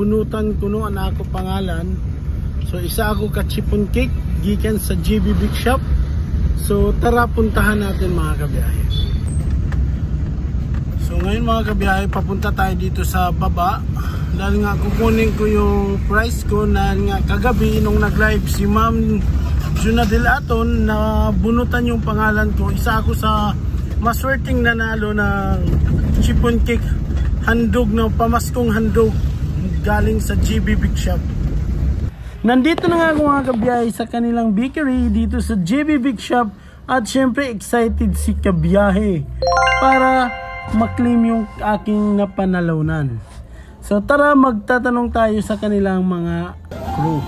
bunutan kuno ang ako pangalan. So isa ako ka chipon cake gikan sa JB Big Shop. So tara puntahan natin mga kabiyahe. So ngayon mga kabiyahe, papunta tayo dito sa baba. Dahil nga kukunin ko yung price ko na nga kagabi nung nag-live si Ma'am Juna Delaton na bunutan yung pangalan ko. Isa ako sa maswerteng nanalo na chipon cake handog na pamaskong handog galing sa JB Big Shop. Nandito na nga ako mga kabiyahe sa kanilang bakery dito sa JB Big Shop at syempre excited si kabiyahe para maklaim yung aking napanalunan. So tara magtatanong tayo sa kanilang mga crew.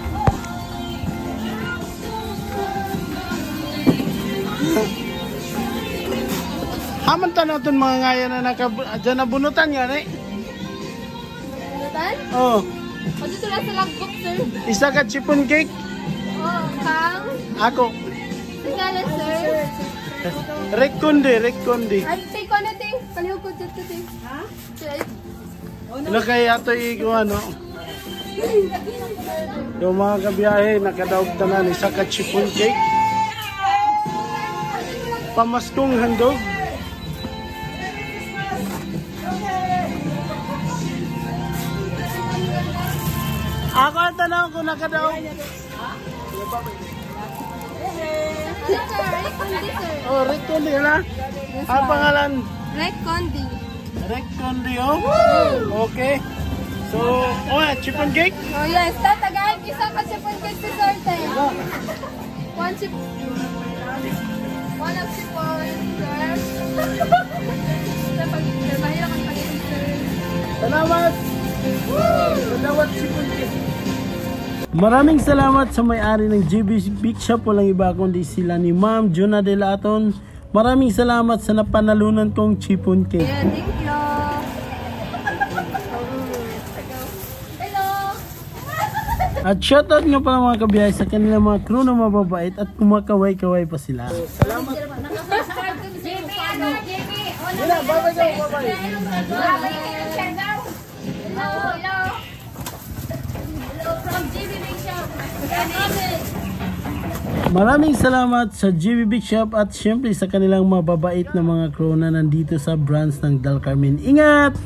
Haman natin mga ngayon na dyan na bunutan yan eh. Bunutan? Oo. O dito lang sa logbook, sir. Isa ka chipon cake? Oo, kang? Ako. Tinggalan, sir. Rekondi. Ay, take ko na, ting. Kaliho ko dito, ting. Ha? Sir. Ano kaya ito ikuha, no? Yung mga kabiyahe, nakadaog tanan, isa ka chipon cake. Pamaskong handog. Ako ang tanong kung nakadaog. Rekondi, sir. Oh, Rekondi na. Ang pangalan? Rekondi. Rekondi, oh. Okay. So, chipon cake? Oh, yes. Tatagayin isa ka chipon cake si sir, ting. One chip. One of chipon, sir. Mahirap ang pagkain, sir. Salamat! Salamat chipon cake. Maraming salamat sa may-ari ng JB Big Shop. Walang iba kundi sila ni Ma'am Juna Delaton. Maraming salamat sa napanalunan kong chipon cake. Yeah, thank you. Hello. At shoutout nga pala mga kabiyahe sa kanilang mga crew na mababait at kumakaway-kaway pa sila. Salamat. Nakasubscribe ko si JB. Ano, JB? Wala, babay. Hello. From JB Big Shop. Maraming salamat sa JB Big Shop at syempre sa kanilang mababait na mga crew na nandito sa branch ng Del Carmen. Ingat!